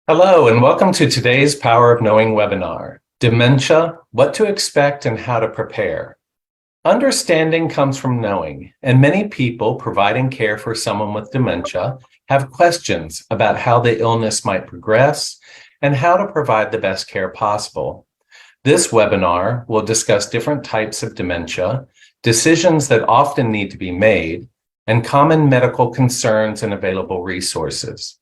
Hello, and welcome to today's Power of Knowing webinar, Dementia, What to Expect and How to Prepare. Understanding comes from knowing, and many people providing care for someone with dementia have questions about how the illness might progress and how to provide the best care possible. This webinar will discuss different types of dementia, decisions that often need to be made, and common medical concerns and available resources.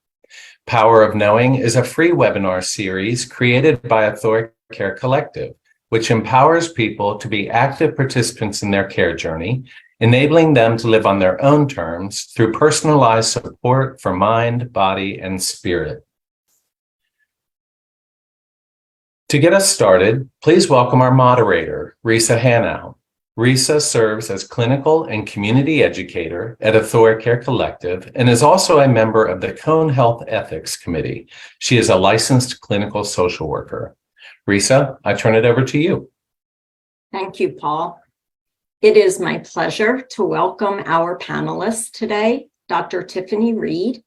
Power of Knowing is a free webinar series created by AuthoriCare Collective, which empowers people to be active participants in their care journey, enabling them to live on their own terms through personalized support for mind, body, and spirit. To get us started, please welcome our moderator, Risa Hanow. Risa serves as clinical and community educator at AuthoriCare Collective and is also a member of the Cone Health Ethics Committee. She is a licensed clinical social worker. Risa, I turn it over to you. Thank you, Paul. It is my pleasure to welcome our panelists today, Dr. Tiffany Reed.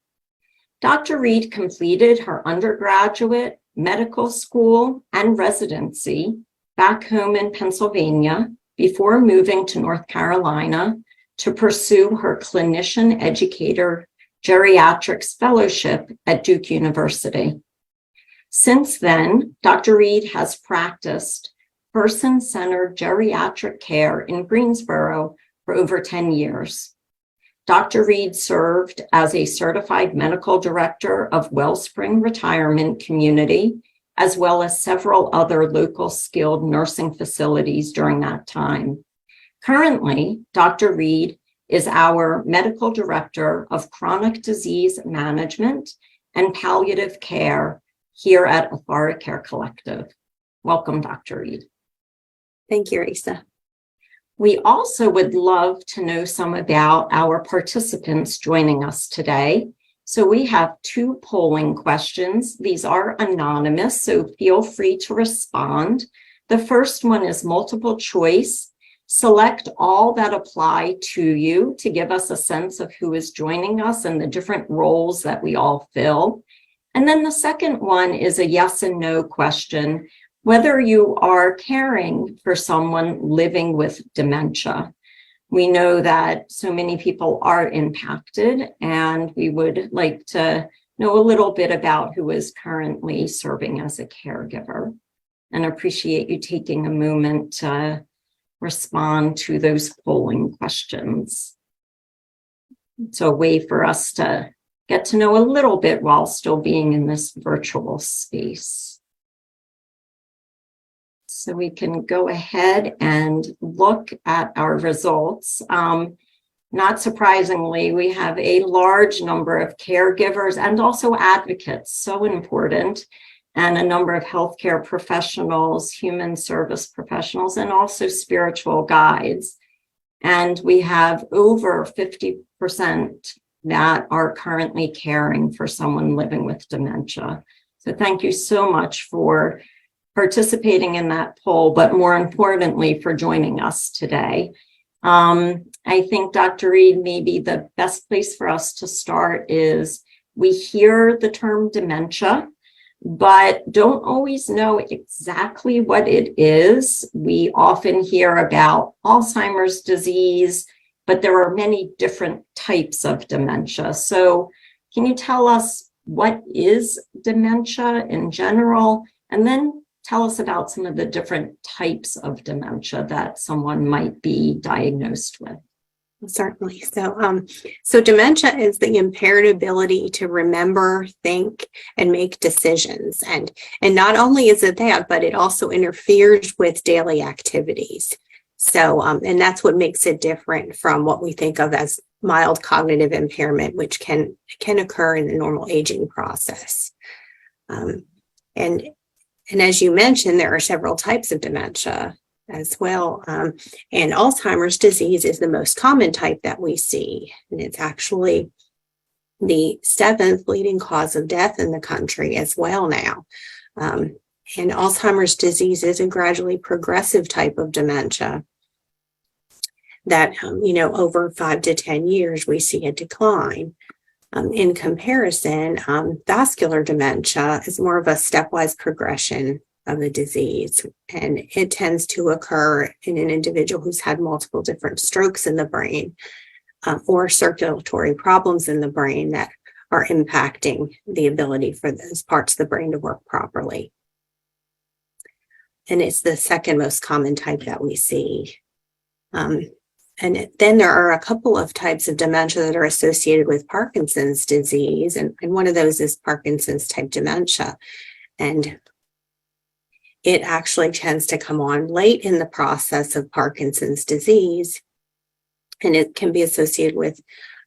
Dr. Reed completed her undergraduate, medical school, and residency back home in Pennsylvania before moving to North Carolina to pursue her clinician educator geriatrics fellowship at Duke University. Since then, Dr. Reed has practiced person-centered geriatric care in Greensboro for over 10 years. Dr. Reed served as a certified medical director of Wellspring Retirement Community, as well as several other local skilled nursing facilities during that time. Currently, Dr. Reed is our medical director of chronic disease management and palliative care here at AuthoriCare Collective. Welcome, Dr. Reed. Thank you, Risa. We also would love to know some about our participants joining us today. So we have two polling questions. These are anonymous, so feel free to respond. The first one is multiple choice. Select all that apply to you to give us a sense of who is joining us and the different roles that we all fill. And then the second one is a yes and no question, whether you are caring for someone living with dementia. We know that so many people are impacted, and we would like to know a little bit about who is currently serving as a caregiver, and appreciate you taking a moment to respond to those polling questions. It's a way for us to get to know a little bit while still being in this virtual space. So we can go ahead and look at our results. Not surprisingly, we have a large number of caregivers and also advocates, so important, and a number of healthcare professionals, human service professionals, and also spiritual guides. And we have over 50% that are currently caring for someone living with dementia. So thank you so much for participating in that poll, but more importantly, for joining us today. I think, Dr. Reed, maybe the best place for us to start is we hear the term dementia, but don't always know exactly what it is. We often hear about Alzheimer's disease, but there are many different types of dementia. So can you tell us what is dementia in general, and then tell us about some of the different types of dementia that someone might be diagnosed with? Certainly. So dementia is the impaired ability to remember, think, and make decisions. And not only is it that, but it also interferes with daily activities. So, and that's what makes it different from what we think of as mild cognitive impairment, which can occur in the normal aging process. And as you mentioned, there are several types of dementia as well. And Alzheimer's disease is the most common type that we see. And it's actually the 7th leading cause of death in the country as well now. And Alzheimer's disease is a gradually progressive type of dementia that, over 5 to 10 years, we see a decline. In comparison, vascular dementia is more of a stepwise progression of a disease, and it tends to occur in an individual who's had multiple different strokes in the brain, or circulatory problems in the brain that are impacting the ability for those parts of the brain to work properly. And it's the second most common type that we see. And then there are a couple of types of dementia that are associated with Parkinson's disease, and one of those is Parkinson's type dementia. And it actually tends to come on late in the process of Parkinson's disease, and it can be associated with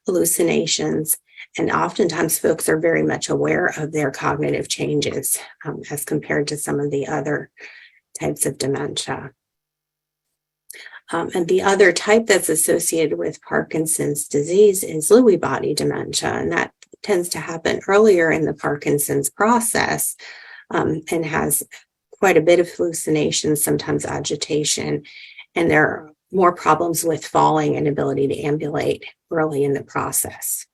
hallucinations. And oftentimes folks are very much aware of their cognitive changes as compared to some of the other types of dementia. And the other type that's associated with Parkinson's disease is Lewy body dementia, and that tends to happen earlier in the Parkinson's process, and has quite a bit of hallucinations, sometimes agitation, and there are more problems with falling and ability to ambulate early in the process.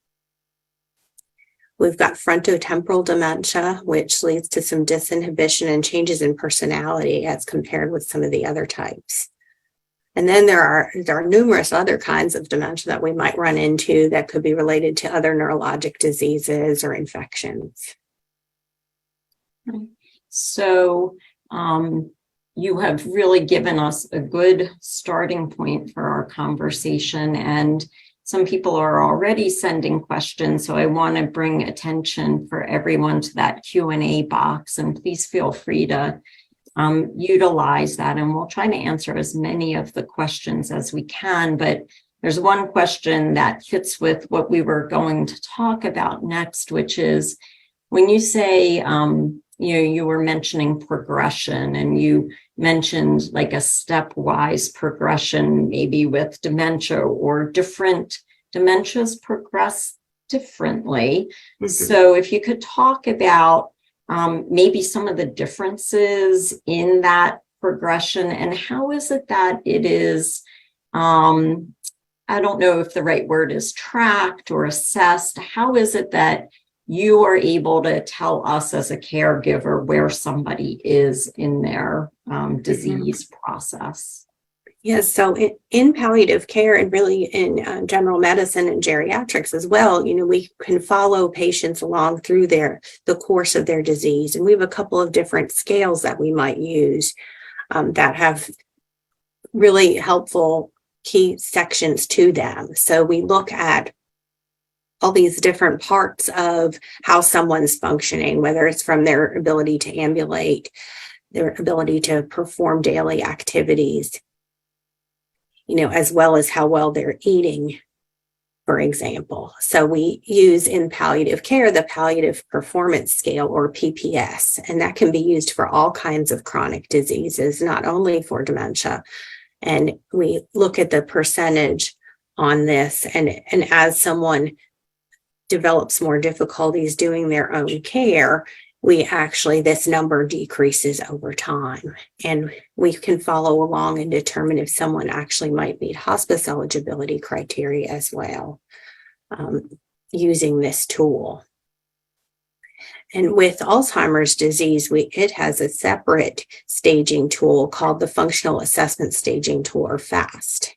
We've got frontotemporal dementia, which leads to some disinhibition and changes in personality as compared with some of the other types. And then there are numerous other kinds of dementia that we might run into that could be related to other neurologic diseases or infections. So you have really given us a good starting point for our conversation, and some people are already sending questions, so I want to bring attention for everyone to that Q&A box, and please feel free to utilize that, and we'll try to answer as many of the questions as we can. But there's one question that fits with what we were going to talk about next, which is when you say, you were mentioning progression, and you mentioned like a stepwise progression, maybe with dementia, or different dementias progress differently. Mm-hmm. So if you could talk about maybe some of the differences in that progression, and how is it that it is, I don't know if the right word is tracked or assessed. How is it that you are able to tell us as a caregiver where somebody is in their disease process? Yes, so in palliative care, and really in general medicine and geriatrics as well, we can follow patients along through the course of their disease. And we have a couple of different scales that we might use that have really helpful key sections to them. So we look at all these different parts of how someone's functioning, whether it's from their ability to ambulate, their ability to perform daily activities, as well as how well they're eating, for example. So we use in palliative care the Palliative Performance Scale, or PPS, and that can be used for all kinds of chronic diseases, not only for dementia. And we look at the percentage on this, and as someone develops more difficulties doing their own care, this number decreases over time, and we can follow along and determine if someone actually might meet hospice eligibility criteria as well, using this tool. And with Alzheimer's disease, it has a separate staging tool called the Functional Assessment Staging Tool, or FAST.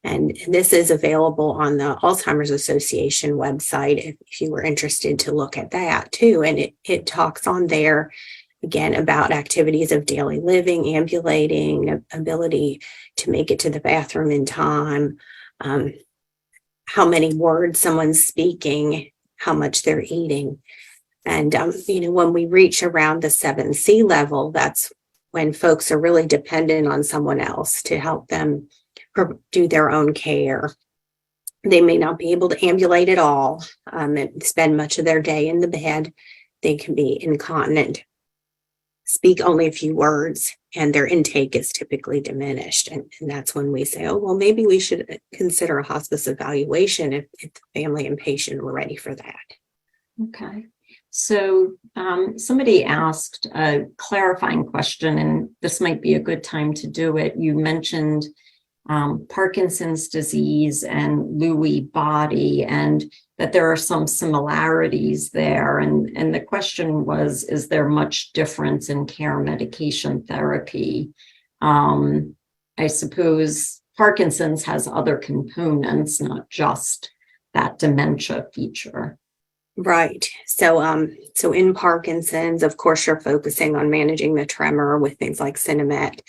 And this is available on the Alzheimer's Association website if you were interested to look at that too. And it talks on there, again, about activities of daily living, ambulating, ability to make it to the bathroom in time, how many words someone's speaking, how much they're eating. And, when we reach around the 7C level, that's when folks are really dependent on someone else to help them do their own care. They may not be able to ambulate at all and spend much of their day in the bed. They can be incontinent, speak only a few words, and their intake is typically diminished. And that's when we say, oh, well, maybe we should consider a hospice evaluation if the family and patient were ready for that. Okay. So somebody asked a clarifying question, and this might be a good time to do it. You mentioned Parkinson's disease and Lewy body, and that there are some similarities there. And the question was, is there much difference in care medication therapy? I suppose Parkinson's has other components, not just that dementia feature. Right. So in Parkinson's, of course, you're focusing on managing the tremor with things like Cinemet,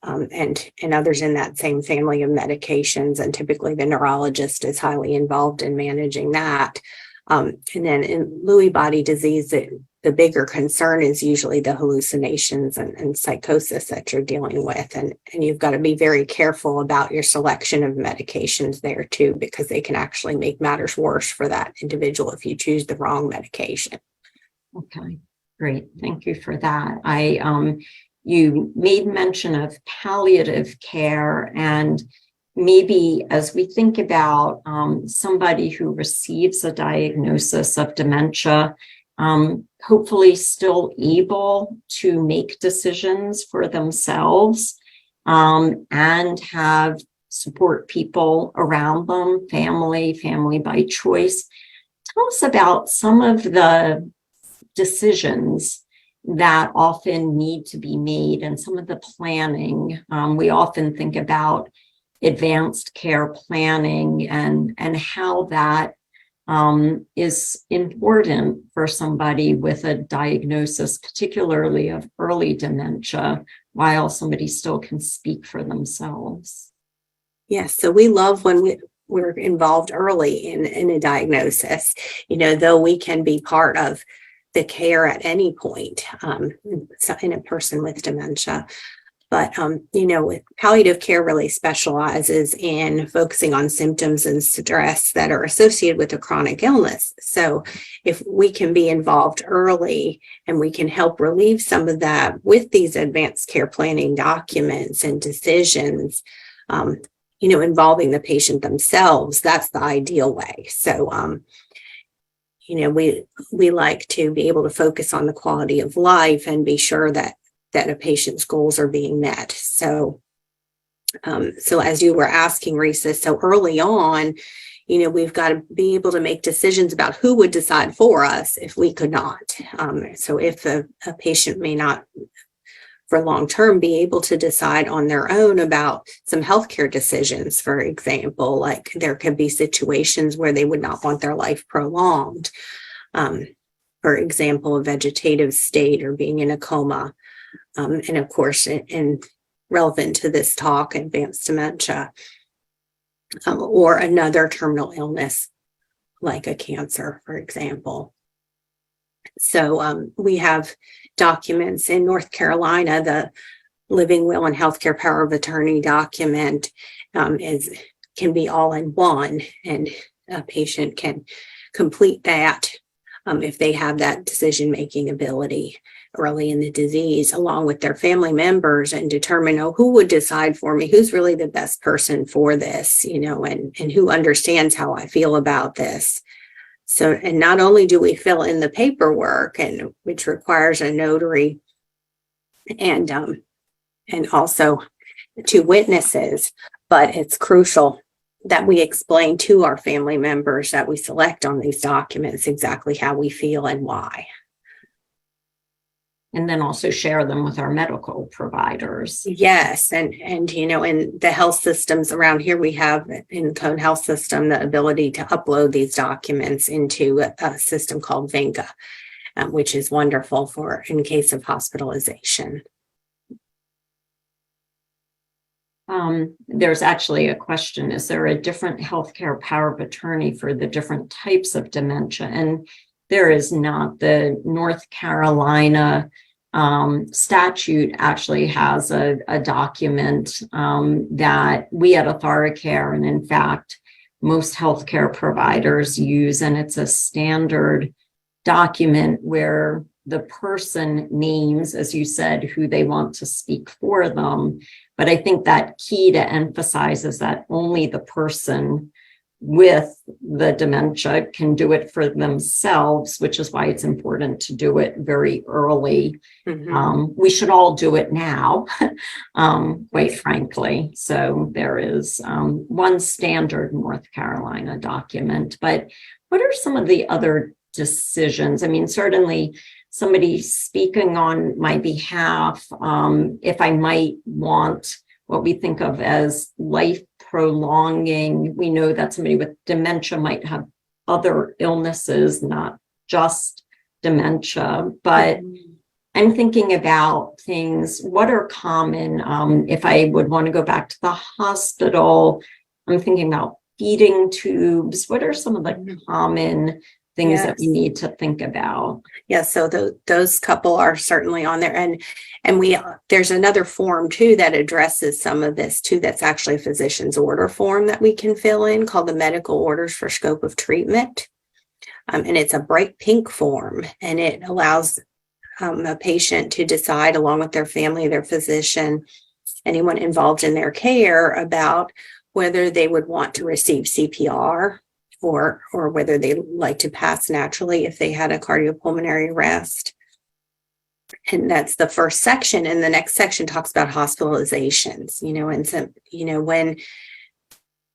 and others in that same family of medications. And typically the neurologist is highly involved in managing that. And then in Lewy body disease, the bigger concern is usually the hallucinations and psychosis that you're dealing with. And you've got to be very careful about your selection of medications there too, because they can actually make matters worse for that individual if you choose the wrong medication. Okay, great. Thank you for that. You made mention of palliative care, and maybe as we think about somebody who receives a diagnosis of dementia, hopefully still able to make decisions for themselves, and have support people around them, family by choice. Tell us about some of the decisions that often need to be made and some of the planning. We often think about advanced care planning and how that is important for somebody with a diagnosis, particularly of early dementia, while somebody still can speak for themselves. Yes, so we love when we're involved early in a diagnosis, though we can be part of the care at any point in a person with dementia. But, palliative care really specializes in focusing on symptoms and stress that are associated with a chronic illness. So if we can be involved early and we can help relieve some of that with these advanced care planning documents and decisions, involving the patient themselves, that's the ideal way. So, we like to be able to focus on the quality of life and be sure that a patient's goals are being met. So as you were asking, Risa, so early on, we've got to be able to make decisions about who would decide for us if we could not. So if a patient may not, for long term, be able to decide on their own about some healthcare decisions, for example, like there could be situations where they would not want their life prolonged. For example, a vegetative state or being in a coma. And of course, and relevant to this talk, advanced dementia, or another terminal illness like a cancer, for example. So we have documents in North Carolina. The Living Will and Healthcare Power of Attorney document can be all in one, and a patient can complete that if they have that decision-making ability early in the disease, along with their family members, and determine, who would decide for me, who's really the best person for this, and who understands how I feel about this. So, and not only do we fill in the paperwork, and which requires a notary and also 2 witnesses, but it's crucial that we explain to our family members that we select on these documents exactly how we feel and why. And then also share them with our medical providers. Yes. And in the health systems around here, we have in the Cone Health System the ability to upload these documents into a system called Vinca, which is wonderful for in case of hospitalization. There's actually a question, is there a different healthcare power of attorney for the different types of dementia? And there is not. The North Carolina statute actually has a document that we at AuthoriCare, and in fact, most healthcare providers use, and it's a standard document where the person names, as you said, who they want to speak for them. But I think that key to emphasize is that only the person with the dementia can do it for themselves, which is why it's important to do it very early. Mm-hmm. We should all do it now, quite frankly. So there is one standard North Carolina document, but What are some of the other decisions? I mean, certainly somebody speaking on my behalf, if I might want what we think of as life prolonging, we know that somebody with dementia might have other illnesses, not just dementia, but I'm thinking about things, what are common, if I would want to go back to the hospital, I'm thinking about feeding tubes. What are some of the common things that we need to think about? Yes, so those couple are certainly on there, and there's another form too that addresses some of this too. That's actually a physician's order form that we can fill in called the medical orders for scope of treatment, and it's a bright pink form, and it allows a patient to decide along with their family, their physician, anyone involved in their care about whether they would want to receive CPR or whether they like to pass naturally if they had a cardiopulmonary arrest. And that's the first section. And the next section talks about hospitalizations, and so,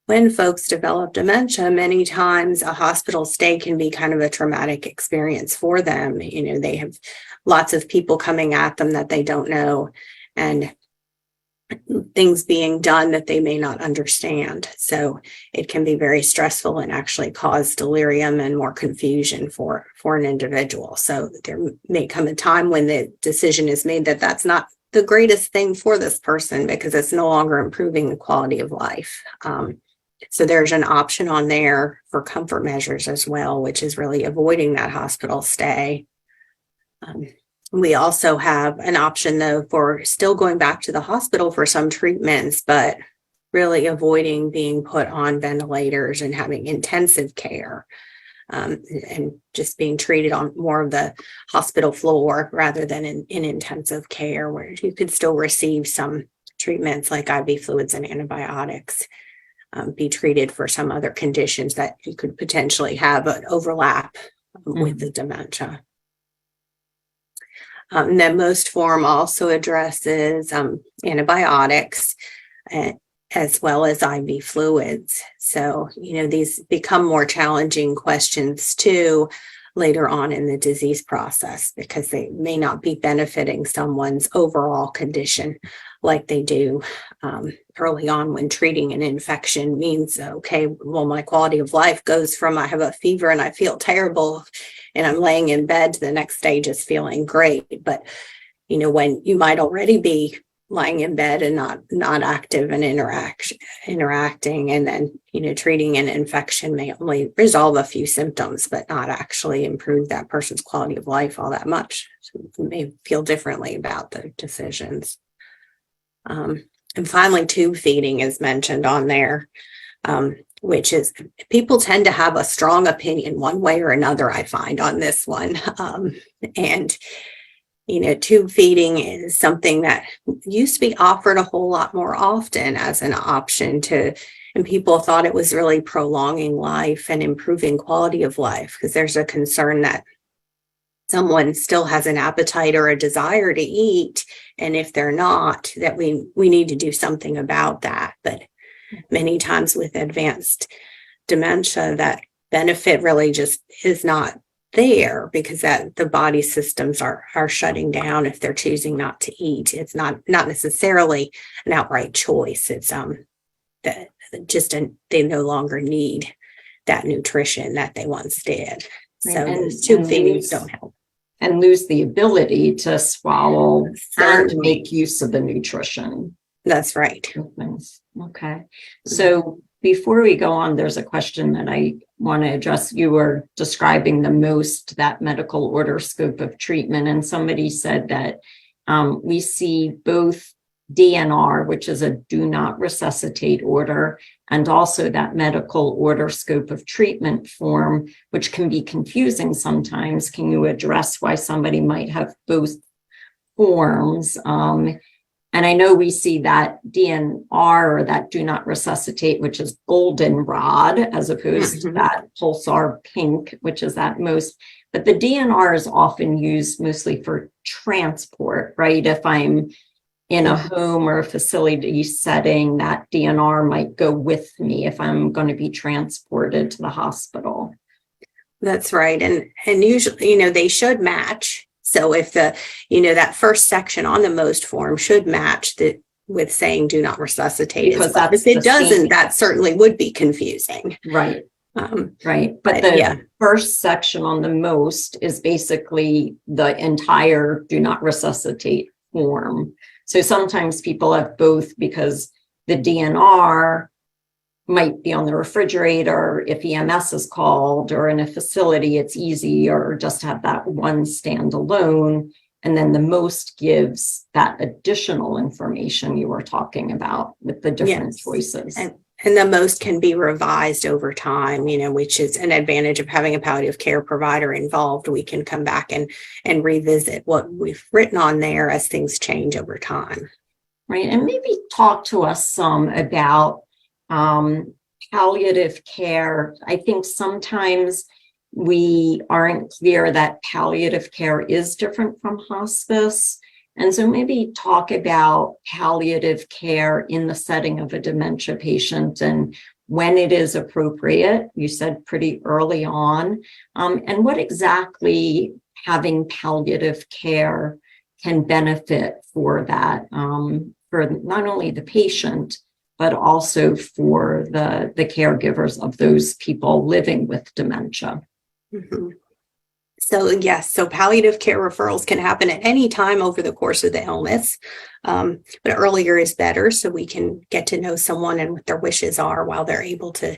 when folks develop dementia, many times a hospital stay can be kind of a traumatic experience for them. They have lots of people coming at them that they don't know, and things being done that they may not understand. So it can be very stressful and actually cause delirium and more confusion for an individual. So there may come a time when the decision is made that that's not the greatest thing for this person because it's no longer improving the quality of life. So there's an option on there for comfort measures as well, which is really avoiding that hospital stay. We also have an option, though, for still going back to the hospital for some treatments, but really avoiding being put on ventilators and having intensive care, and just being treated on more of the hospital floor rather than in intensive care, where you could still receive some treatments like IV fluids and antibiotics, be treated for some other conditions that you could potentially have an overlap with the dementia. The most form also addresses antibiotics as well as IV fluids. So, these become more challenging questions too later on in the disease process because they may not be benefiting someone's overall condition like they do early on when treating an infection means, okay, well, my quality of life goes from I have a fever and I feel terrible and I'm laying in bed to the next day just feeling great. But, when you might already be lying in bed and not active and interacting, and then, treating an infection may only resolve a few symptoms, but not actually improve that person's quality of life all that much. So you may feel differently about the decisions. And finally, tube feeding is mentioned on there, which is people tend to have a strong opinion one way or another, I find, on this one. And tube feeding is something that used to be offered a whole lot more often as an option and people thought it was really prolonging life and improving quality of life because there's a concern that someone still has an appetite or a desire to eat. And if they're not, that we need to do something about that. But many times with advanced dementia, that benefit really just is not there because that the body systems are shutting down if they're choosing not to eat. It's not necessarily an outright choice. It's that they no longer need that nutrition that they once did. So and tube feedings don't help. And lose the ability to swallow and make use of the nutrition. That's right. Okay. So before we go on, there's a question that I want to address. You were describing the most that medical order scope of treatment, and somebody said that we see both DNR, which is a do not resuscitate order, and also that medical order scope of treatment form, which can be confusing sometimes. Can you address why somebody might have both forms? And I know we see that DNR, or that do not resuscitate, which is goldenrod, as opposed to that pulsar pink, which is at most. But the DNR is often used mostly for transport, right? If I'm in a home or a facility setting, that DNR might go with me if I'm going to be transported to the hospital. That's right. And usually, they should match. So if that first section on the most form should match with saying do not resuscitate. Because if it doesn't, that certainly would be confusing. Right. Right. But the first section on the most is basically the entire do not resuscitate form. So sometimes people have both because the DNR might be on the refrigerator if EMS is called, or in a facility, it's easy, or just have that one standalone. And then the most gives that additional information you were talking about with the different choices. And the most can be revised over time, which is an advantage of having a palliative care provider involved. We can come back and revisit what we've written on there as things change over time. Right. And maybe talk to us some about palliative care. I think sometimes we aren't clear that palliative care is different from hospice. And so maybe talk about palliative care in the setting of a dementia patient and when it is appropriate. You said pretty early on, and what exactly having palliative care can benefit for that, for not only the patient, but also for the caregivers of those people living with dementia. Mm-hmm. So palliative care referrals can happen at any time over the course of the illness, but earlier is better so we can get to know someone and what their wishes are while they're able to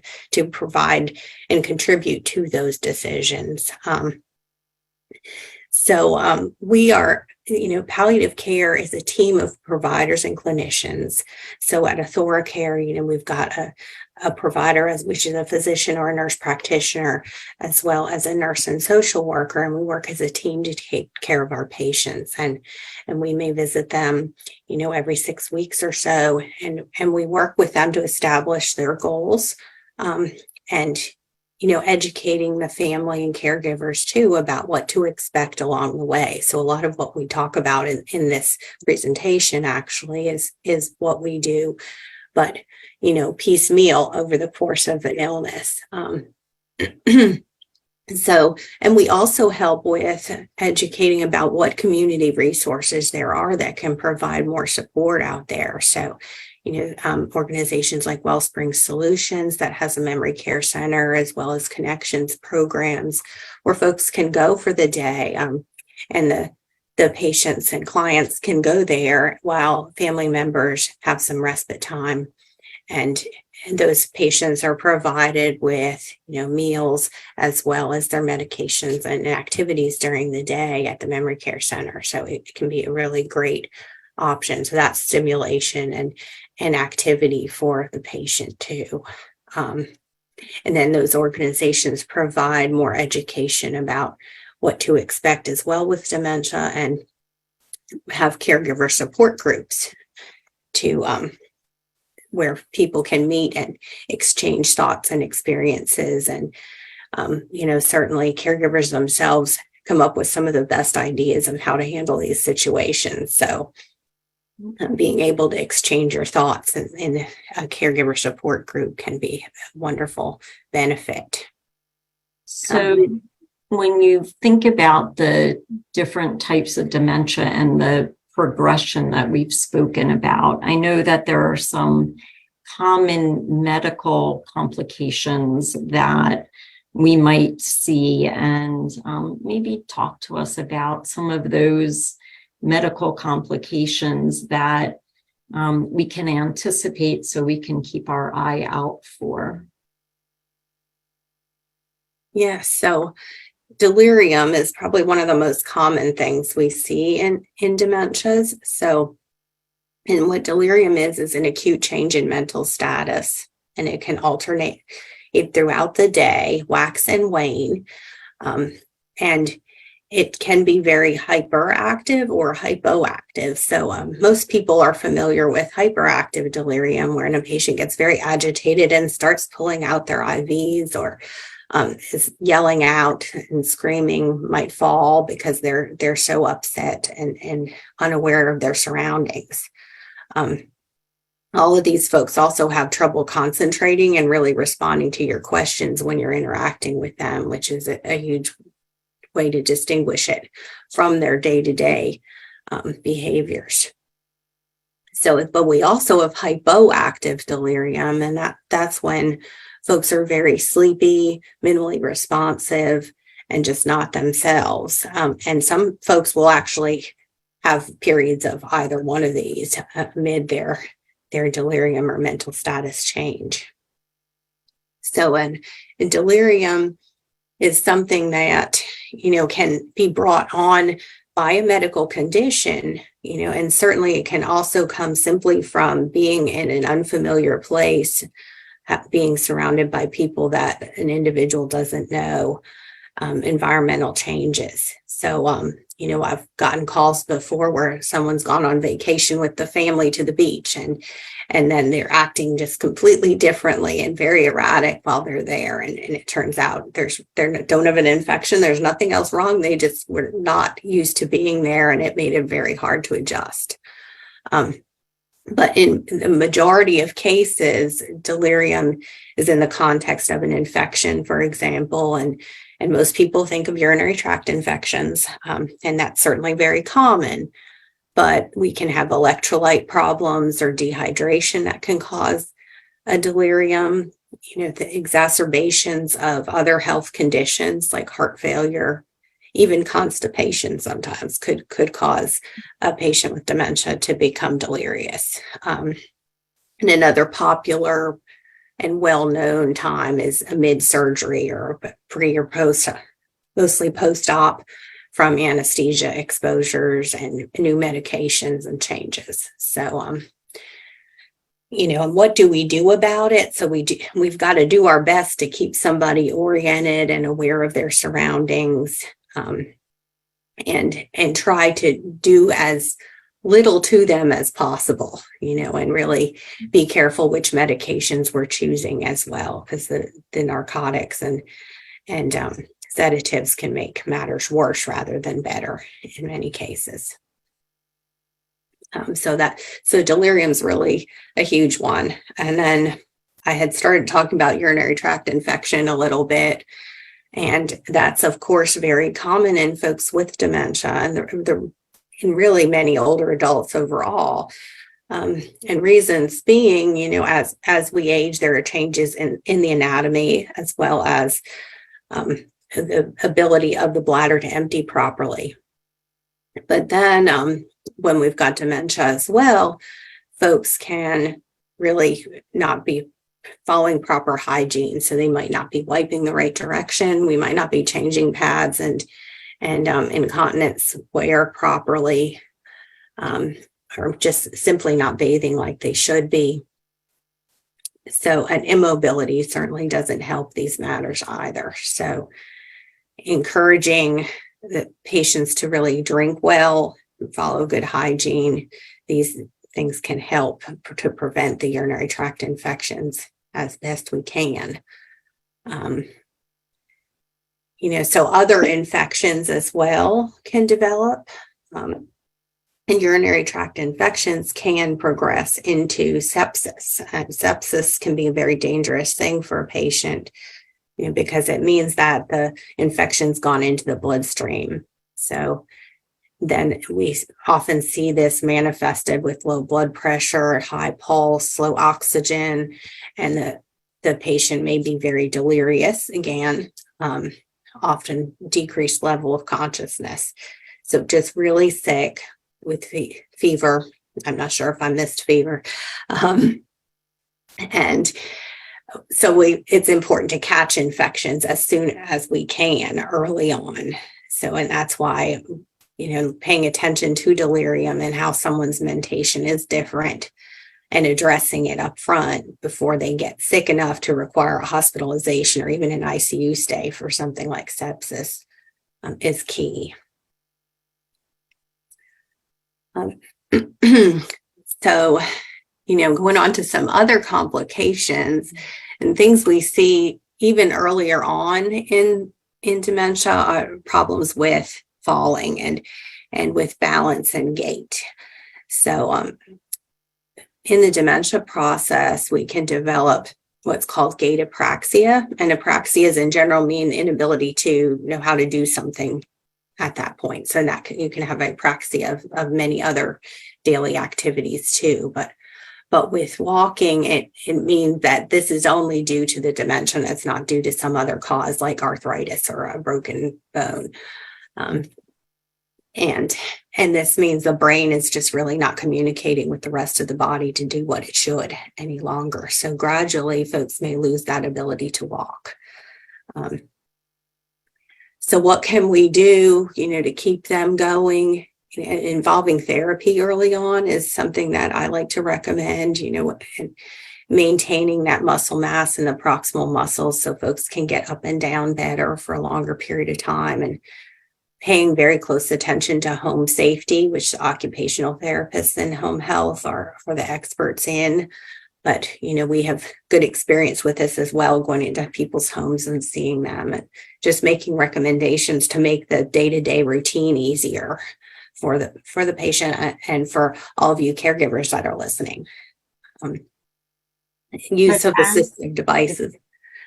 provide and contribute to those decisions. We are, palliative care is a team of providers and clinicians. So at AthoraCare, we've got a provider, which is a physician or a nurse practitioner, as well as a nurse and social worker. And we work as a team to take care of our patients. And we may visit them, every 6 weeks or so. And we work with them to establish their goals and educating the family and caregivers too about what to expect along the way. So a lot of what we talk about in this presentation actually is what we do, but piecemeal over the course of an illness. And we also help with educating about what community resources there are that can provide more support out there. So organizations like Wellspring Solutions that has a memory care center, as well as Connections programs where folks can go for the day, and the patients and clients can go there while family members have some respite time. And those patients are provided with, meals as well as their medications and activities during the day at the memory care center. So it can be a really great option. So that's stimulation and activity for the patient too. And then those organizations provide more education about what to expect as well with dementia, and have caregiver support groups to where people can meet and exchange thoughts and experiences. And certainly caregivers themselves come up with some of the best ideas on how to handle these situations. So being able to exchange your thoughts in a caregiver support group can be a wonderful benefit. So when you think about the different types of dementia and the progression that we've spoken about, I know that there are some common medical complications that we might see, and maybe talk to us about some of those medical complications that we can anticipate so we can keep our eye out for. Yes, so delirium is probably one of the most common things we see in dementias. So, and what delirium is an acute change in mental status, and it can alternate it throughout the day, wax and wane, and it can be very hyperactive or hypoactive. So most people are familiar with hyperactive delirium, wherein a patient gets very agitated and starts pulling out their IVs, or is yelling out and screaming, might fall because they're so upset and unaware of their surroundings. All of these folks also have trouble concentrating and really responding to your questions when you're interacting with them, which is a huge way to distinguish it from their day-to-day behaviors. So, but we also have hypoactive delirium, and that's when folks are very sleepy, minimally responsive, and just not themselves. And some folks will actually have periods of either one of these amid their delirium or mental status change. So, and delirium is something that, can be brought on by a medical condition, and certainly it can also come simply from being in an unfamiliar place, being surrounded by people that an individual doesn't know, environmental changes. So, I've gotten calls before where someone's gone on vacation with the family to the beach, and then they're acting just completely differently and very erratic while they're there. And it turns out they don't have an infection. There's nothing else wrong. They just were not used to being there, and it made it very hard to adjust. But in the majority of cases, delirium is in the context of an infection, for example, and most people think of urinary tract infections, and that's certainly very common. But we can have electrolyte problems or dehydration that can cause a delirium. The exacerbations of other health conditions like heart failure, even constipation sometimes could cause a patient with dementia to become delirious. And another popular and well-known time is amid surgery or pre or post, mostly post-op, from anesthesia exposures and new medications and changes. So, and what do we do about it? So we've got to do our best to keep somebody oriented and aware of their surroundings, and try to do as little to them as possible, and really be careful which medications we're choosing as well, because the narcotics and sedatives can make matters worse rather than better in many cases. So delirium is really a huge one. And then I had started talking about urinary tract infection a little bit, and that's of course very common in folks with dementia and in really many older adults overall. And reasons being, as we age, there are changes in the anatomy as well as the ability of the bladder to empty properly. But then when we've got dementia as well, folks can really not be following proper hygiene. So they might not be wiping the right direction. We might not be changing pads and incontinence wear properly, or just simply not bathing like they should be. So an immobility certainly doesn't help these matters either. So encouraging the patients to really drink well, follow good hygiene, these things can help to prevent the urinary tract infections as best we can. So other infections as well can develop. And urinary tract infections can progress into sepsis. And sepsis can be a very dangerous thing for a patient, because it means that the infection's gone into the bloodstream. So then we often see this manifested with low blood pressure, high pulse, low oxygen, and the patient may be very delirious again, often decreased level of consciousness. So just really sick with fever. I'm not sure if I missed fever. And so it's important to catch infections as soon as we can early on. So, and that's why, paying attention to delirium and how someone's mentation is different and addressing it up front before they get sick enough to require a hospitalization or even an ICU stay for something like sepsis is key. So, going on to some other complications and things we see even earlier on in dementia are problems with falling and with balance and gait. So in the dementia process, we can develop what's called gait apraxia. And apraxias in general mean inability to know how to do something at that point. So that you can have apraxia of many other daily activities too. But with walking, it means that this is only due to the dementia. It's not due to some other cause like arthritis or a broken bone. And this means the brain is just really not communicating with the rest of the body to do what it should any longer. So gradually, folks may lose that ability to walk. So what can we do, to keep them going? Involving therapy early on is something that I like to recommend, and maintaining that muscle mass in the proximal muscles so folks can get up and down better for a longer period of time, and paying very close attention to home safety, which occupational therapists and home health are the experts in. But, we have good experience with this as well, going into people's homes and seeing them, and just making recommendations to make the day-to-day routine easier for the patient and for all of you caregivers that are listening. Use of assistive devices.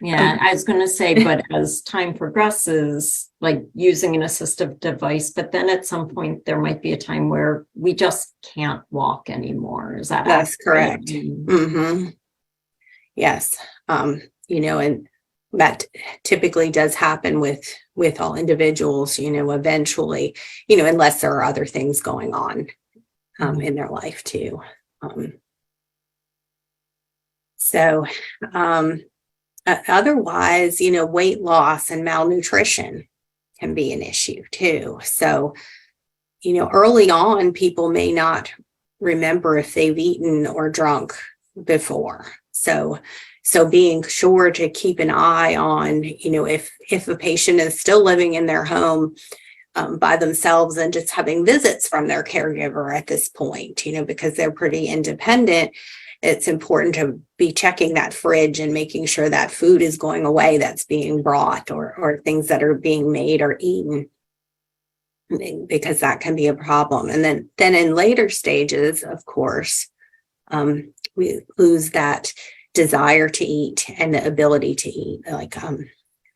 Yeah, I was going to say, but as time progresses, like using an assistive device, but then at some point there might be a time where we just can't walk anymore. Is that That's accurate? correct? Mm-hmm. Yes. And that typically does happen with all individuals, eventually, unless there are other things going on in their life too. Otherwise, weight loss and malnutrition can be an issue too. So, early on, people may not remember if they've eaten or drunk before. So being sure to keep an eye on, if a patient is still living in their home by themselves and just having visits from their caregiver at this point, because they're pretty independent, it's important to be checking that fridge and making sure that food is going away that's being brought, or things that are being made or eaten, because that can be a problem. And then in later stages, of course, we lose that desire to eat and the ability to eat. Like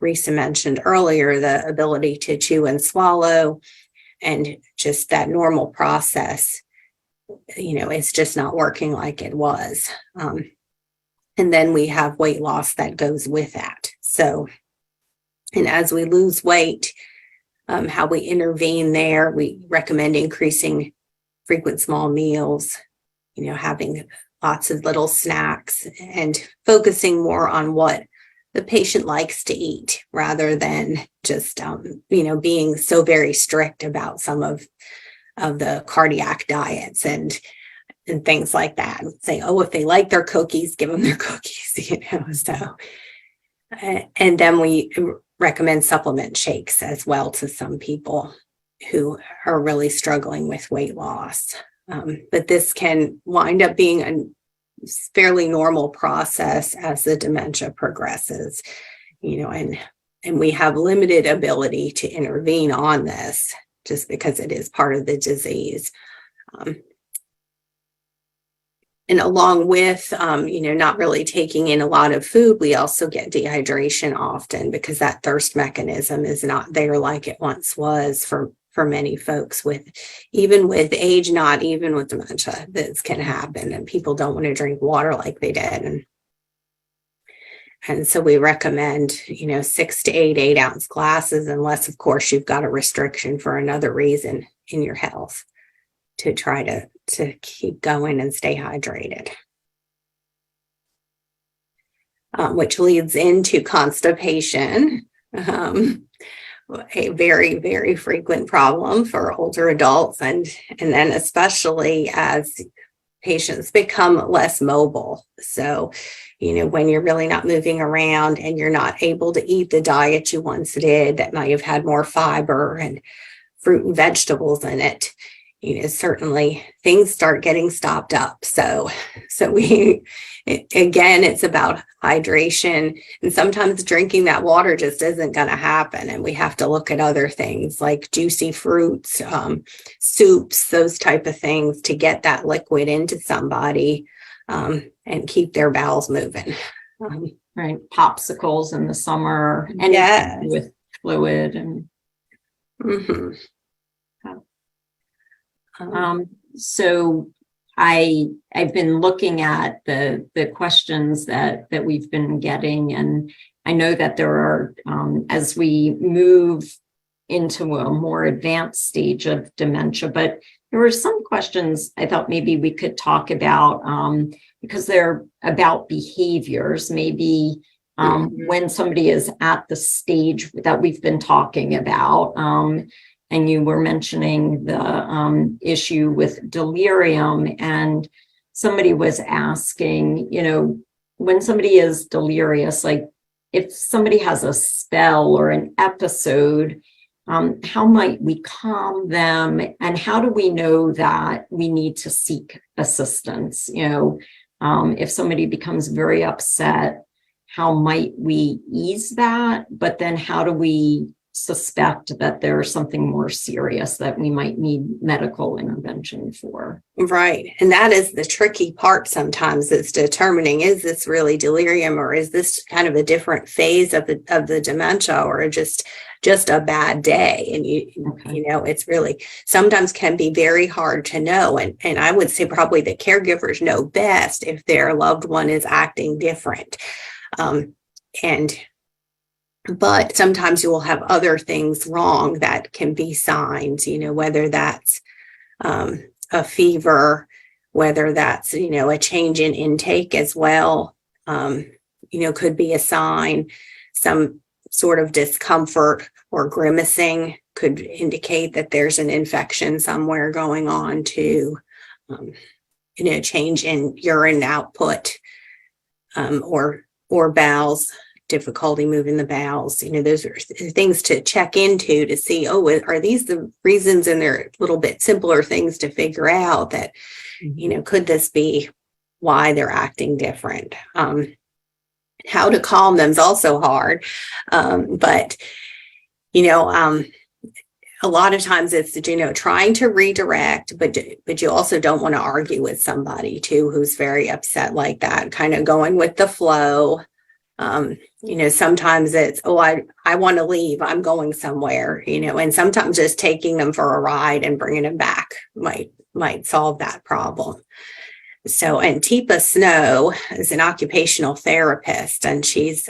Risa mentioned earlier, the ability to chew and swallow, and just that normal process, it's just not working like it was. And then we have weight loss that goes with that. So, and as we lose weight, how we intervene there, we recommend increasing frequent small meals, having lots of little snacks, and focusing more on what the patient likes to eat rather than just, being so very strict about some of the cardiac diets and things like that. Say, if they like their cookies, give them their cookies, so. And then we recommend supplement shakes as well to some people who are really struggling with weight loss. But this can wind up being a fairly normal process as the dementia progresses, and we have limited ability to intervene on this just because it is part of the disease. And along with, not really taking in a lot of food, we also get dehydration often because that thirst mechanism is not there like it once was for many folks even with age, not even with dementia. This can happen, and people don't want to drink water like they did. And so we recommend, 6 to 8 8-ounce glasses, unless, of course, you've got a restriction for another reason in your health, to try to keep going and stay hydrated. Which leads into constipation, a very, very frequent problem for older adults, and then especially as patients become less mobile. So, when you're really not moving around and you're not able to eat the diet you once did that might have had more fiber and fruit and vegetables in it, certainly things start getting stopped up. So it's about hydration, and sometimes drinking that water just isn't going to happen. And we have to look at other things like juicy fruits, soups, those type of things to get that liquid into somebody. and keep their bowels moving. Right. Popsicles in the summer, anything Yes. with fluid and Mhm. so I've been looking at the questions that we've been getting, and I know that there are as we move into a more advanced stage of dementia, but there were some questions I thought maybe we could talk about because they're about behaviors, maybe when somebody is at the stage that we've been talking about. And you were mentioning the issue with delirium, and somebody was asking, when somebody is delirious, like if somebody has a spell or an episode, how might we calm them, and how do we know that we need to seek assistance? If somebody becomes very upset, how might we ease that? But then how do we suspect that there's something more serious that we might need medical intervention for? Right. And that is the tricky part sometimes, is determining, is this really delirium, or is this kind of a different phase of the dementia, or just a bad day? And it's really sometimes can be very hard to know. And I would say probably the caregivers know best if their loved one is acting different. But sometimes you will have other things wrong that can be signs, whether that's a fever, whether that's, a change in intake as well, could be a sign. Some sort of discomfort or grimacing could indicate that there's an infection somewhere going on too. Change in urine output, or bowels, difficulty moving the bowels. Those are things to check into to see, are these the reasons? And they're a little bit simpler things to figure out that, could this be why they're acting different? How to calm them is also hard. But a lot of times it's, trying to redirect, but you also don't want to argue with somebody too, who's very upset like that, kind of going with the flow. Sometimes it's, I want to leave, I'm going somewhere, and sometimes just taking them for a ride and bringing them back might solve that problem. So, and Teepa Snow is an occupational therapist, and she's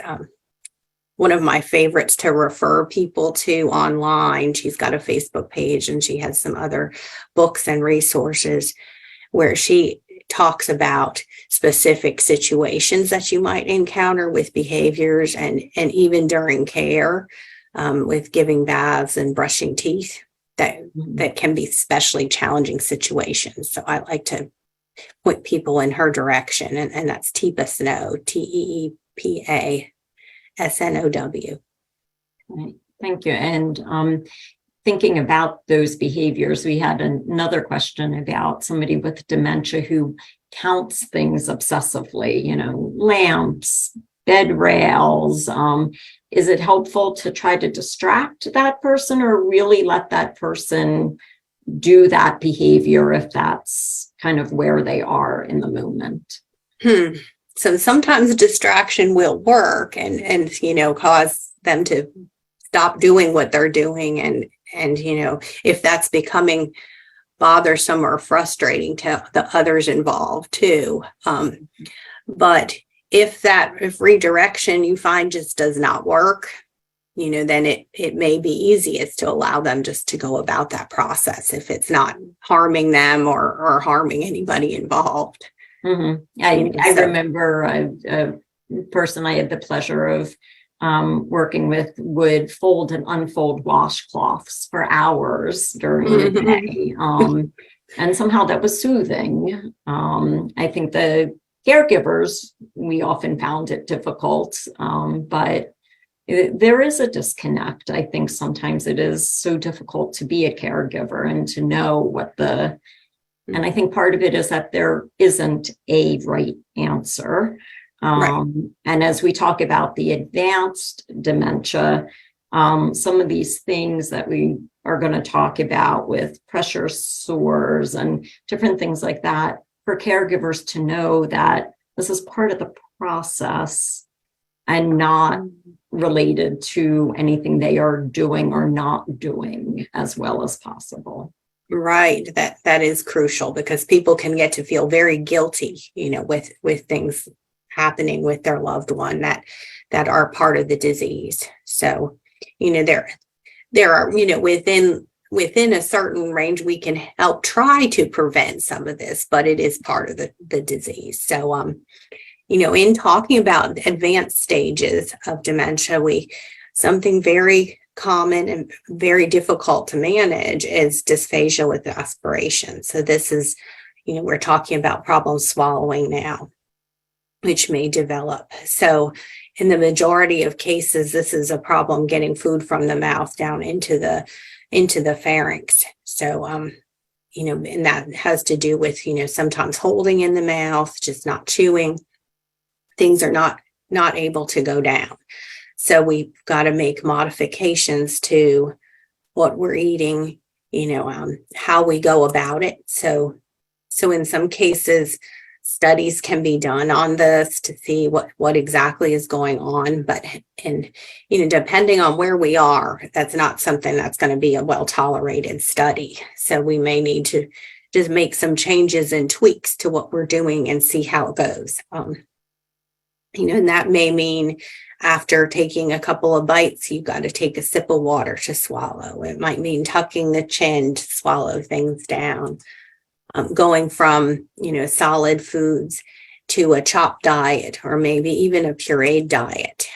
one of my favorites to refer people to online. She's got a Facebook page, and she has some other books and resources where she talks about specific situations that you might encounter with behaviors, and even during care, with giving baths and brushing teeth, that can be especially challenging situations. So I like to point people in her direction, and that's Teepa Snow, TEEPA SNOW. Right. Thank you. And thinking about those behaviors, we had another question about somebody with dementia who counts things obsessively, lamps, bed rails. Is it helpful to try to distract that person, or really let that person do that behavior if that's kind of where they are in the moment? So sometimes distraction will work and cause them to stop doing what they're doing. And if that's becoming bothersome or frustrating to the others involved too. But if redirection you find just does not work, then it may be easiest to allow them just to go about that process if it's not harming them or harming anybody involved. Mm-hmm. I remember a person I had the pleasure of working with would fold and unfold washcloths for hours during the day. And somehow that was soothing. I think the caregivers, we often found it difficult, but there is a disconnect. I think sometimes it is so difficult to be a caregiver and to know and I think part of it is that there isn't a right answer. Right. And as we talk about the advanced dementia, some of these things that we are going to talk about with pressure sores and different things like that for caregivers to know that this is part of the process and not related to anything they are doing or not doing as well as possible. Right. That is crucial, because people can get to feel very guilty, with things happening with their loved one that are part of the disease. So, there are, within a certain range, we can help try to prevent some of this, but it is part of the disease. So, in talking about advanced stages of dementia, something very common and very difficult to manage is dysphagia with aspiration. So this is, we're talking about problems swallowing now, which may develop. So in the majority of cases, this is a problem getting food from the mouth down into the pharynx. So, and that has to do with, sometimes holding in the mouth, just not chewing. Things are not able to go down. So we've got to make modifications to what we're eating, how we go about it. So in some cases, studies can be done on this to see what exactly is going on. But, depending on where we are, that's not something that's going to be a well-tolerated study. So we may need to just make some changes and tweaks to what we're doing and see how it goes. And that may mean after taking a couple of bites, you've got to take a sip of water to swallow. It might mean tucking the chin to swallow things down. Going from, solid foods to a chopped diet, or maybe even a pureed diet.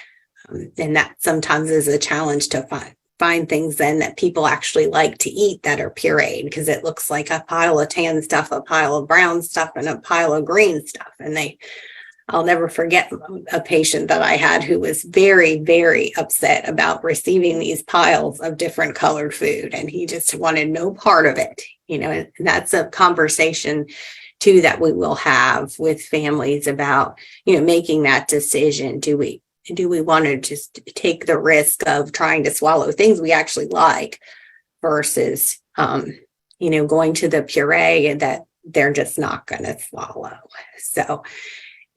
And that sometimes is a challenge to find things then that people actually like to eat that are pureed, because it looks like a pile of tan stuff, a pile of brown stuff, and a pile of green stuff. And I'll never forget a patient that I had who was very, very upset about receiving these piles of different colored food, and he just wanted no part of it. And that's a conversation too that we will have with families about, making that decision. Do we want to just take the risk of trying to swallow things we actually like versus, going to the puree that they're just not going to swallow. So,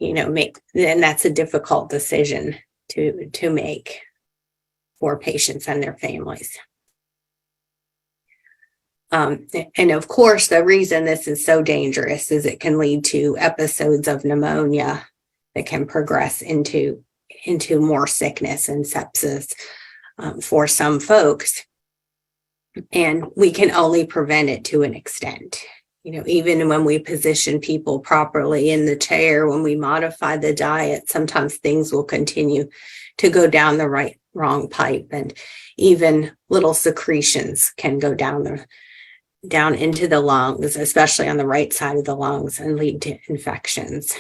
then that's a difficult decision to make for patients and their families. And of course, the reason this is so dangerous is it can lead to episodes of pneumonia that can progress into more sickness and sepsis for some folks. And we can only prevent it to an extent. Even when we position people properly in the chair, when we modify the diet, sometimes things will continue to go down the wrong pipe, and even little secretions can go down into the lungs, especially on the right side of the lungs, and lead to infections.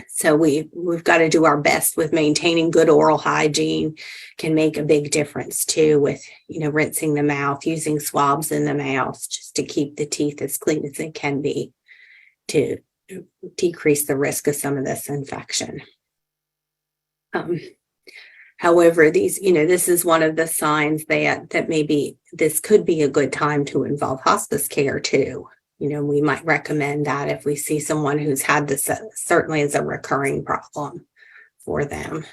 So we've got to do our best with maintaining good oral hygiene. Can make a big difference too with, rinsing the mouth, using swabs in the mouth just to keep the teeth as clean as they can be to decrease the risk of some of this infection. However, this is one of the signs that maybe this could be a good time to involve hospice care too. We might recommend that if we see someone who's had this certainly as a recurring problem for them.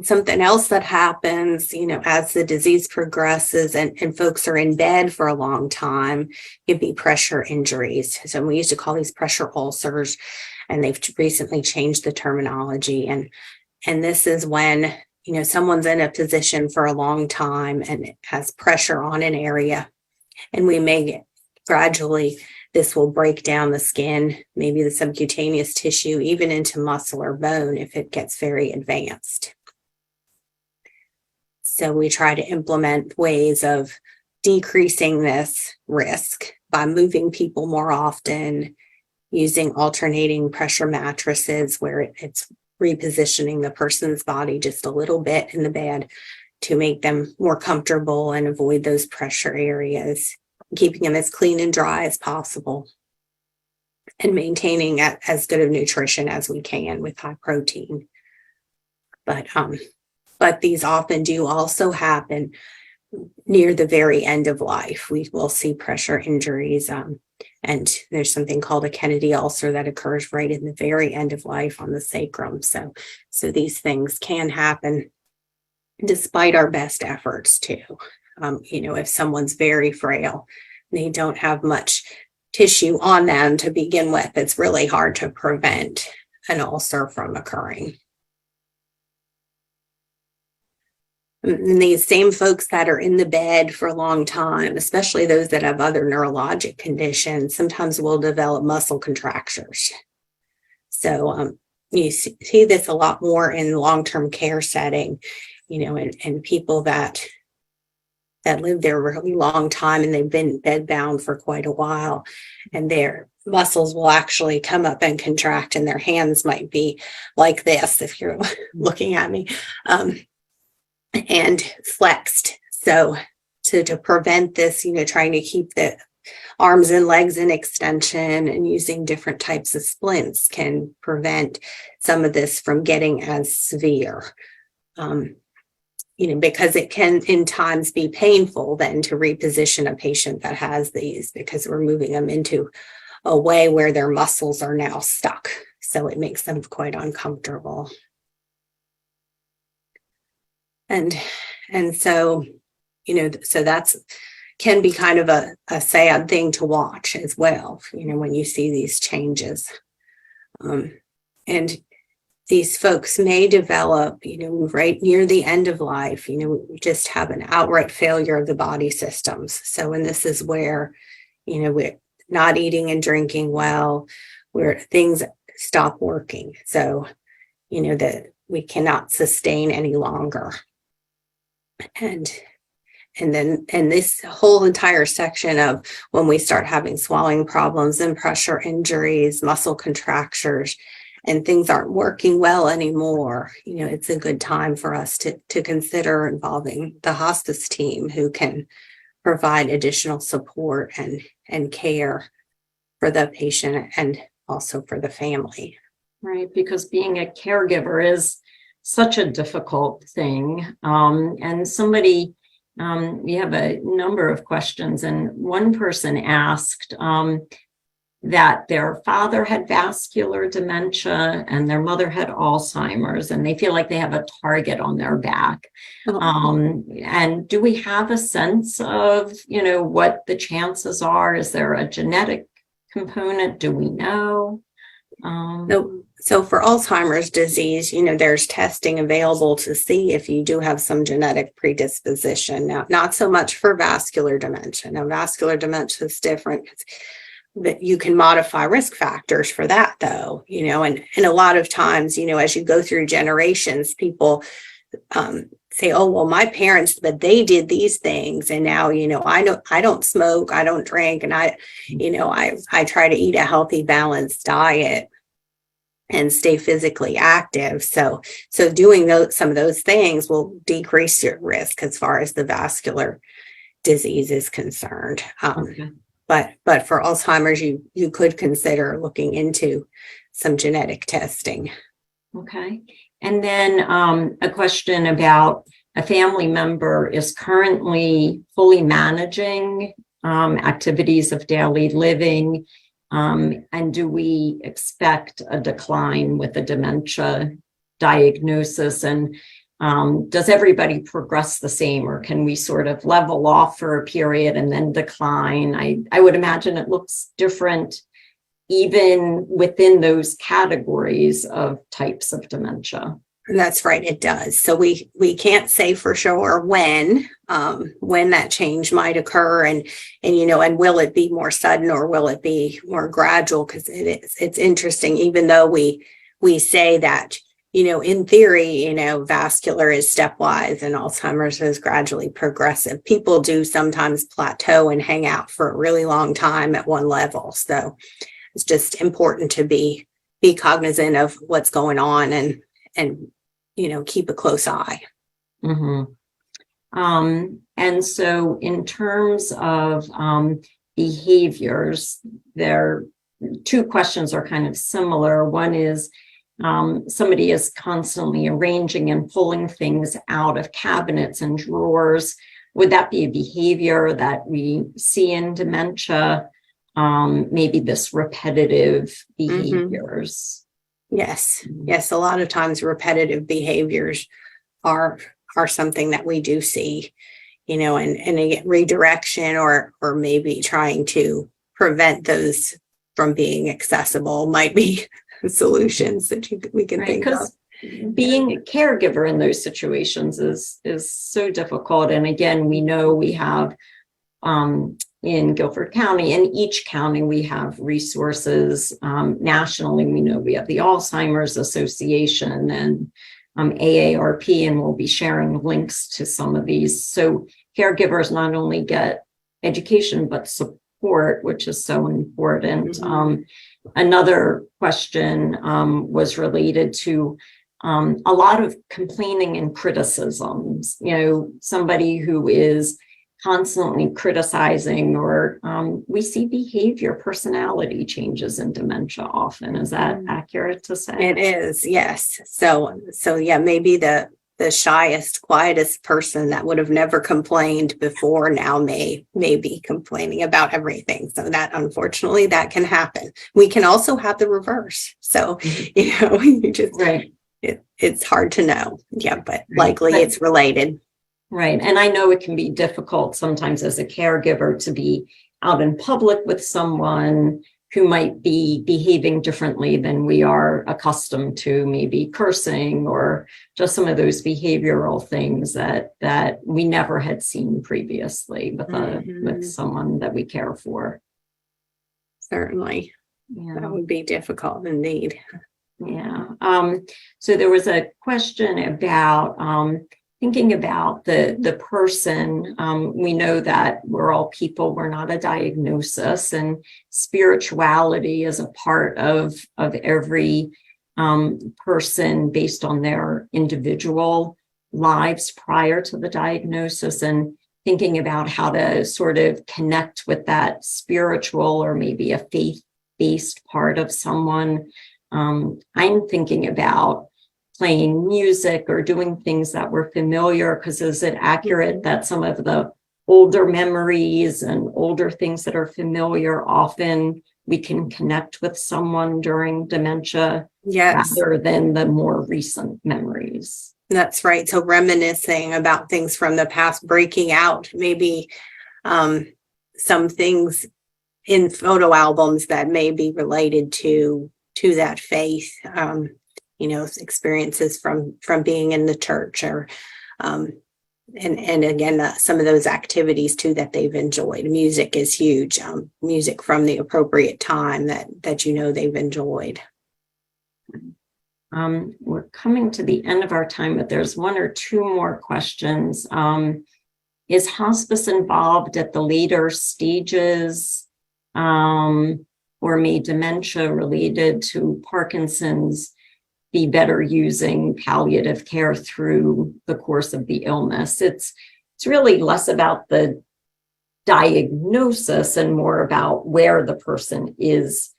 Something else that happens, as the disease progresses and folks are in bed for a long time, can be pressure injuries. So we used to call these pressure ulcers, and they've recently changed the terminology. And this is when, someone's in a position for a long time and it has pressure on an area. And we may get gradually, this will break down the skin, maybe the subcutaneous tissue, even into muscle or bone if it gets very advanced. So we try to implement ways of decreasing this risk by moving people more often, using alternating pressure mattresses where it's repositioning the person's body just a little bit in the bed to make them more comfortable and avoid those pressure areas, keeping them as clean and dry as possible, and maintaining as good of nutrition as we can with high protein. But these often do also happen near the very end of life. We will see pressure injuries And there's something called a Kennedy ulcer that occurs right in the very end of life on the sacrum. So these things can happen despite our best efforts too. If someone's very frail, they don't have much tissue on them to begin with, it's really hard to prevent an ulcer from occurring. And these same folks that are in the bed for a long time, especially those that have other neurologic conditions, sometimes will develop muscle contractures. So you see this a lot more in long-term care setting, and people that live there a really long time and they've been bedbound for quite a while, and their muscles will actually come up and contract, and their hands might be like this if you're looking at me. And flexed. So to prevent this, trying to keep the arms and legs in extension and using different types of splints can prevent some of this from getting as severe. Because it can in times be painful then to reposition a patient that has these, because we're moving them into a way where their muscles are now stuck. So it makes them quite uncomfortable. And so, so that's can be kind of a sad thing to watch as well, when you see these changes. And these folks may develop, right near the end of life, just have an outright failure of the body systems. So, and this is where, we're not eating and drinking well, where things stop working. So, that we cannot sustain any longer. And this whole entire section of when we start having swallowing problems and pressure injuries, muscle contractures, and things aren't working well anymore, it's a good time for us to consider involving the hospice team, who can provide additional support and care for the patient and also for the family. Right, because being a caregiver is such a difficult thing. And somebody, we have a number of questions, and one person asked that their father had vascular dementia and their mother had Alzheimer's, and they feel like they have a target on their back. And do we have a sense of, what the chances are? Is there a genetic component? Do we know? So for Alzheimer's disease, there's testing available to see if you do have some genetic predisposition. Now, not so much for vascular dementia. Now, vascular dementia is different, but you can modify risk factors for that, though, and a lot of times, as you go through generations, people say, oh, well, my parents, but they did these things. And now, I don't smoke, I don't drink, and I try to eat a healthy, balanced diet and stay physically active. So doing some of those things will decrease your risk as far as the vascular disease is concerned. Okay. But for Alzheimer's, you could consider looking into some genetic testing. Okay. And then a question about a family member is currently fully managing activities of daily living. And do we expect a decline with the dementia diagnosis? And does everybody progress the same, or can we sort of level off for a period and then decline? I would imagine it looks different even within those categories of types of dementia. That's right, it does. So we can't say for sure when that change might occur, and will it be more sudden or will it be more gradual? Because it's interesting, even though we say that, in theory, vascular is stepwise and Alzheimer's is gradually progressive. People do sometimes plateau and hang out for a really long time at one level. So it's just important to be cognizant of what's going on and keep a close eye. Mm-hmm. And so in terms of behaviors, there two questions are kind of similar. One is somebody is constantly arranging and pulling things out of cabinets and drawers. Would that be a behavior that we see in dementia? maybe this repetitive behaviors. Yes. Yes. A lot of times repetitive behaviors are something that we do see, and again, redirection or maybe trying to prevent those from being accessible might be solutions that we can think of. Being a caregiver in those situations is so difficult. And again, we know we have in Guilford County, in each county, we have resources. Nationally, we know we have the Alzheimer's Association and AARP, and we'll be sharing links to some of these. So caregivers not only get education, but support, which is so important. Another question was related to a lot of complaining and criticisms, somebody who is constantly criticizing, or we see personality changes in dementia often. Is that accurate to say? It is, yes. So yeah, maybe the shyest, quietest person that would have never complained before now may be complaining about everything. So that, unfortunately, that can happen. We can also have the reverse. So, you just, it's hard to know. Yeah, but likely it's related. Right. And I know it can be difficult sometimes as a caregiver to be out in public with someone who might be behaving differently than we are accustomed to, maybe cursing or just some of those behavioral things that we never had seen previously with someone that we care for. Certainly. Yeah. That would be difficult indeed. Yeah. So there was a question about thinking about the person. We know that we're all people, we're not a diagnosis, and spirituality is a part of every person based on their individual lives prior to the diagnosis, and thinking about how to sort of connect with that spiritual or maybe a faith-based part of someone. I'm thinking about playing music or doing things that were familiar, because is it accurate that some of the older memories and older things that are familiar, often we can connect with someone during dementia rather than the more recent memories? That's right. So reminiscing about things from the past, breaking out, maybe some things in photo albums that may be related to that faith, experiences from being in the church, or and again, some of those activities too that they've enjoyed. Music is huge. Music from the appropriate time that they've enjoyed. We're coming to the end of our time, but there's one or two more questions. Is hospice involved at the later stages, or may dementia related to Parkinson's be better using palliative care through the course of the illness? It's really less about the diagnosis and more about where the person is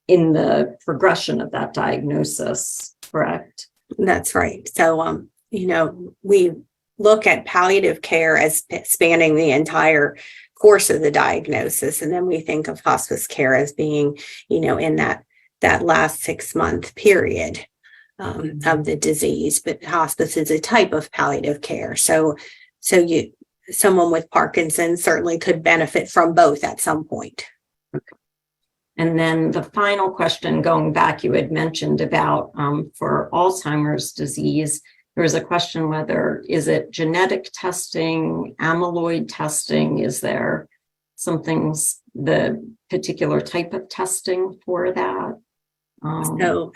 in the progression of that diagnosis, correct? That's right. So, we look at palliative care as spanning the entire course of the diagnosis. And then we think of hospice care as being, in that last 6-month period of the disease. But hospice is a type of palliative care. So someone with Parkinson's certainly could benefit from both at some point. Okay. And then the final question, going back, you had mentioned about for Alzheimer's disease, there was a question whether, is it genetic testing, amyloid testing? Is there the particular type of testing for that? And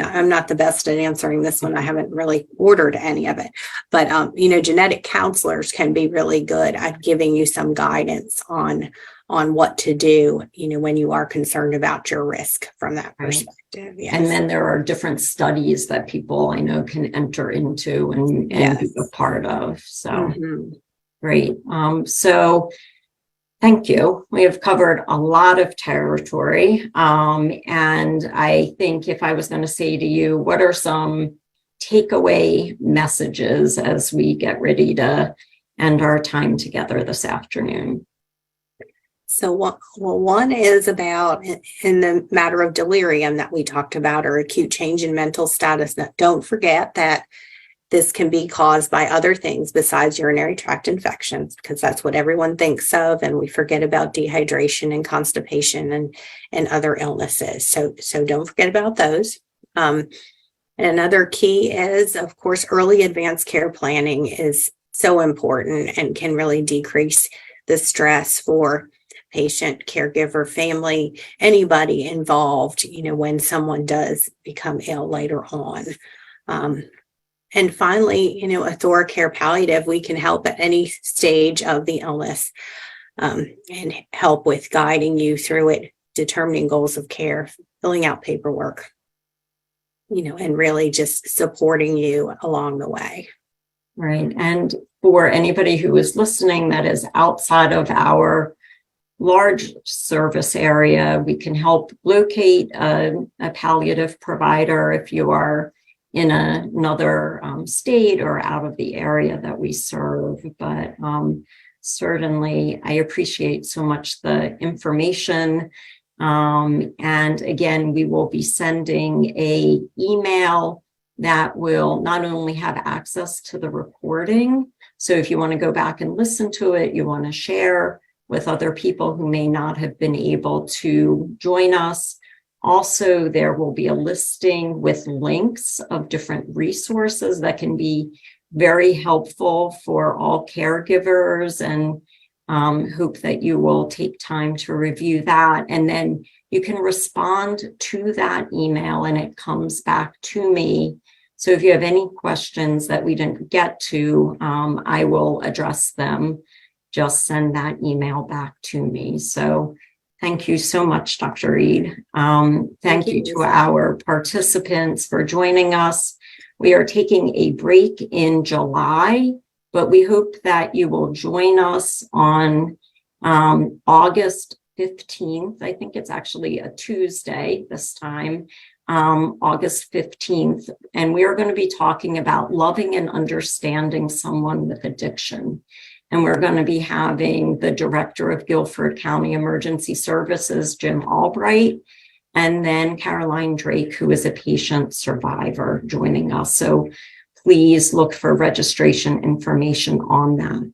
I'm not the best at answering this one. I haven't really ordered any of it, but genetic counselors can be really good at giving you some guidance on what to do, when you are concerned about your risk from that perspective. Yes. And then there are different studies that people I know can enter into and be a part of. So great. So thank you. We have covered a lot of territory. And I think if I was going to say to you, what are some takeaway messages as we get ready to end our time together this afternoon? So one is about in the matter of delirium that we talked about, or acute change in mental status. Now, don't forget that this can be caused by other things besides urinary tract infections, because that's what everyone thinks of, and we forget about dehydration and constipation and other illnesses. So don't forget about those. And another key is, of course, early advanced care planning is so important and can really decrease the stress for patient, caregiver, family, anybody involved, when someone does become ill later on. And finally, a ThoraCare palliative, we can help at any stage of the illness, and help with guiding you through it, determining goals of care, filling out paperwork, and really just supporting you along the way. Right. And for anybody who is listening that is outside of our large service area, we can help locate a palliative provider if you are in another state or out of the area that we serve. But certainly, I appreciate so much the information. And again, we will be sending an email that will not only have access to the recording. So if you want to go back and listen to it, you want to share with other people who may not have been able to join us. Also, there will be a listing with links of different resources that can be very helpful for all caregivers, and hope that you will take time to review that. And then you can respond to that email and it comes back to me. So if you have any questions that we didn't get to, I will address them. Just send that email back to me. So thank you so much, Dr. Reed. Thank you to our participants for joining us. We are taking a break in July, but we hope that you will join us on August 15th. I think it's actually a Tuesday this time, August 15th. And we are going to be talking about loving and understanding someone with addiction. And we're going to be having the director of Guilford County Emergency Services, Jim Albright, and then Caroline Drake, who is a patient survivor, joining us. So please look for registration information on that.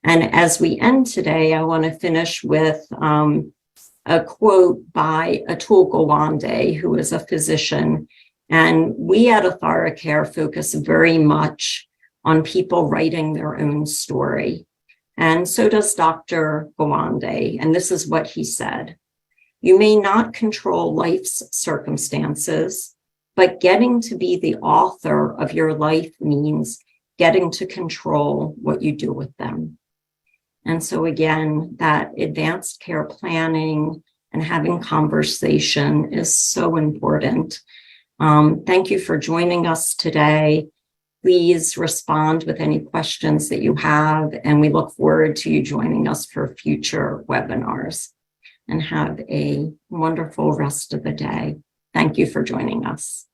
And as we end today, I want to finish with a quote by Atul Gawande, who is a physician. And we at ThoraCare focus very much on people writing their own story. And so does Dr. Gawande. And this is what he said: "You may not control life's circumstances, but getting to be the author of your life means getting to control what you do with them." And so again, that advanced care planning and having conversation is so important. Thank you for joining us today. Please respond with any questions that you have, and we look forward to you joining us for future webinars. And have a wonderful rest of the day. Thank you for joining us.